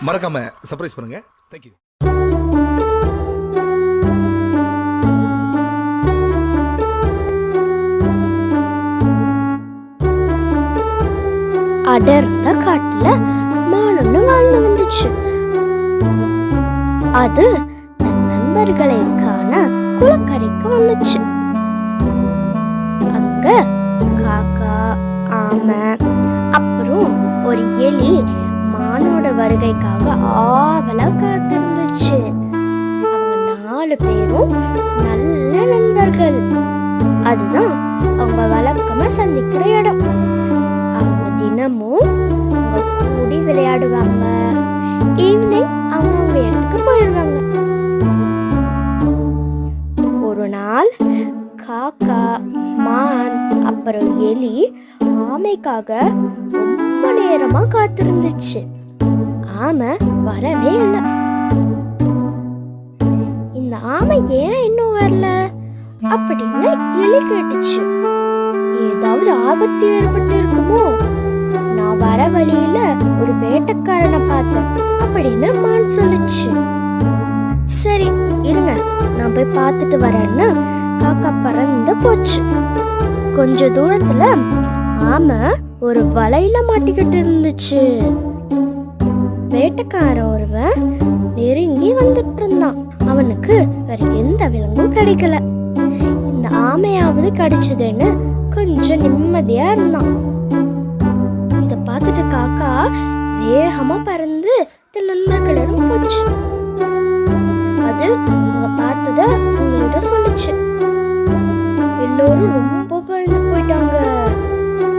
மறக்காம சர்ப்ரைஸ் பண்ணுங்க. தேங்க்யூ. அடர்ந்த காட்டுல மான் ஒண்ணு வாழ்ந்து வந்துச்சு. அது தன் நண்பர்களை காண குளக்கரைக்கு வந்துச்சு. அங்க காக்கா, ஆமை, அப்புறம் ஒரு எலி மானோட வருகைக்காக ஆவலா காத்திருந்துச்சு. அவங்க 4 பேரும் நல்ல நண்பர்கள். அதுதான் அவங்க வழக்கமா சந்திக்கிற இடம். அவங்க தினமும் அவங்க கூடி விளையாடுவாங்க. ஈவினிங் அவங்க இடத்துக்கு போயிடுவாங்க. ஒரு நாள் காக்கா, மான், அப்புறம் எலி ஆமைக்காக ரொம்ப நேரமா காத்திருந்துச்சு. ஆமை வரவே இல்லை. இந்த ஆமை ஏன் இன்னும் வரல அப்படின்னு எலி கேட்டுச்சு. ஏதாவது ஆபத்து ஏற்பட்டு இருக்குமோ? நான் வர வழியில ஒரு வேட்டைக்காரனை பார்த்தேன் அப்படின்னு மான் சொல்லுச்சு. சரி இருங்க, நான் போய் பார்த்துட்டு வரேன்னு காக்கா பறந்து போச்சு. கொஞ்ச தூரத்துல ஆமை ஒரு வலையில மாட்டிக்கிட்டு இருந்துச்சு. வேட்டைக்காரன் ஒருவன் நெருங்கி வந்துட்டு இருந்தான். அவனுக்கு வேற எந்த விலங்கும் கிடைக்கல. இந்த ஆமையாவது கிடைச்சதுன்னு கொஞ்சம் நிம்மதியா இருந்தான். இத பார்த்துட்டு காக்கா வேகமா பறந்து தன் நண்பர்களிடம் போச்சு. அது அவங்க பார்த்தத உங்களோட சொல்லுச்சு. எல்லோரும் ரொம்ப பயந்து போயிட்டாங்க.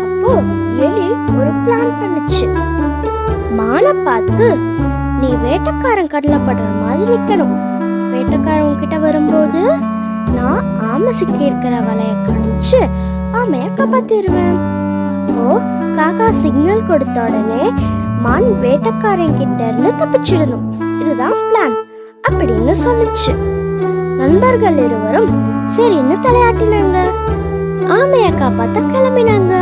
அப்போ எலி ஒரு பிளான் பண்ணுச்சு. மானை பார்த்து, நீ வேட்டைக்காரன் கண்ணில் படுற மாதிரி நிக்கணும். வேட்டைக்காரன் கிட்ட வரும்போது நான் ஆமை சிக்கி இருக்கிற வலைய கடிச்சு ஆமைய காப்பாத்திடுவேன். ஓ காக்கா சிக்னல் கொடுத்த உடனே மான் வேட்டைக்காரன் கிட்ட இருந்து தப்பிச்சிடணும். இதுதான் பிளான் அப்படின்னு சொல்லுச்சு. நண்பர்கள் இருவரும் சரின்னு தலையாட்டினாங்க. ஆமைய காப்பாத்த கிளம்பினாங்க.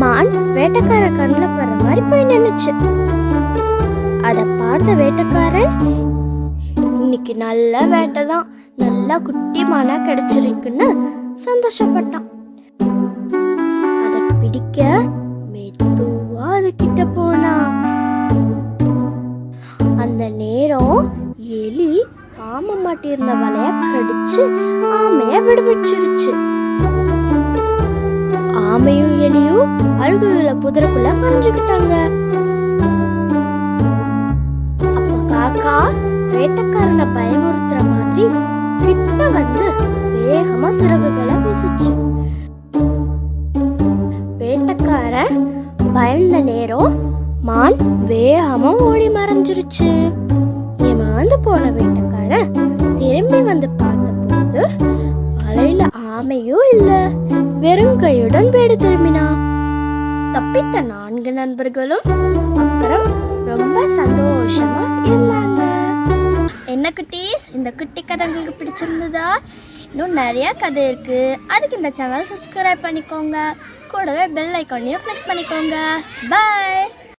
மான் வேட்டைக்கார கண்ணுல படுற மாதிரி போய் நின்னுச்சு. அத பார்த்த வேட்டைக்காரன், இன்னைக்கு நல்ல வேட்டை தான், நல்லா குட்டி மானா கிடைச்சிருக்குன்னு சந்தோஷப்பட்டான். அத பிடிக்க மெதுவா அது கிட்ட போனா. அந்த நேரம் எலி ஆமை மாட்டியிருந்த வலைய கடிச்சு ஆமைய விடுவிச்சிருச்சு. ஆமையும் எலியும் அருகில் உள்ள புதருக்குள்ள மறைஞ்சுக்கிட்டாங்க. அப்ப காக்கா வேட்டைக்காரனை பயமுறுத்துற மாதிரி கிட்ட வந்து வேகமா சிறகுகளை வீசுச்சு. வேட்டைக்காரன் பயந்த நேரம் மான் வேகமா ஓடி மறைஞ்சிருச்சு. ஏமாந்து போன வேட்டைக்காரன் திரும்பி வந்து பார்த்தபோது வலையில ஆமையும் இல்ல, வெறும் கையுடன் வீடு திரும்பினான். தப்பித்த 4 நண்பர்களும் அப்புறம் ரொம்ப சந்தோஷமா இருந்தாங்க. என்ன குட்டீஸ், இந்த குட்டி கதை உங்களுக்கு பிடிச்சிருந்ததா? இன்னும் நிறைய கதை இருக்கு. அதுக்கு இந்த சேனல் சப்ஸ்கிரைப் பண்ணிக்கோங்க. கூடவே பெல் ஐக்கானையும் கிளிக் பண்ணிக்கோங்க. பாய்.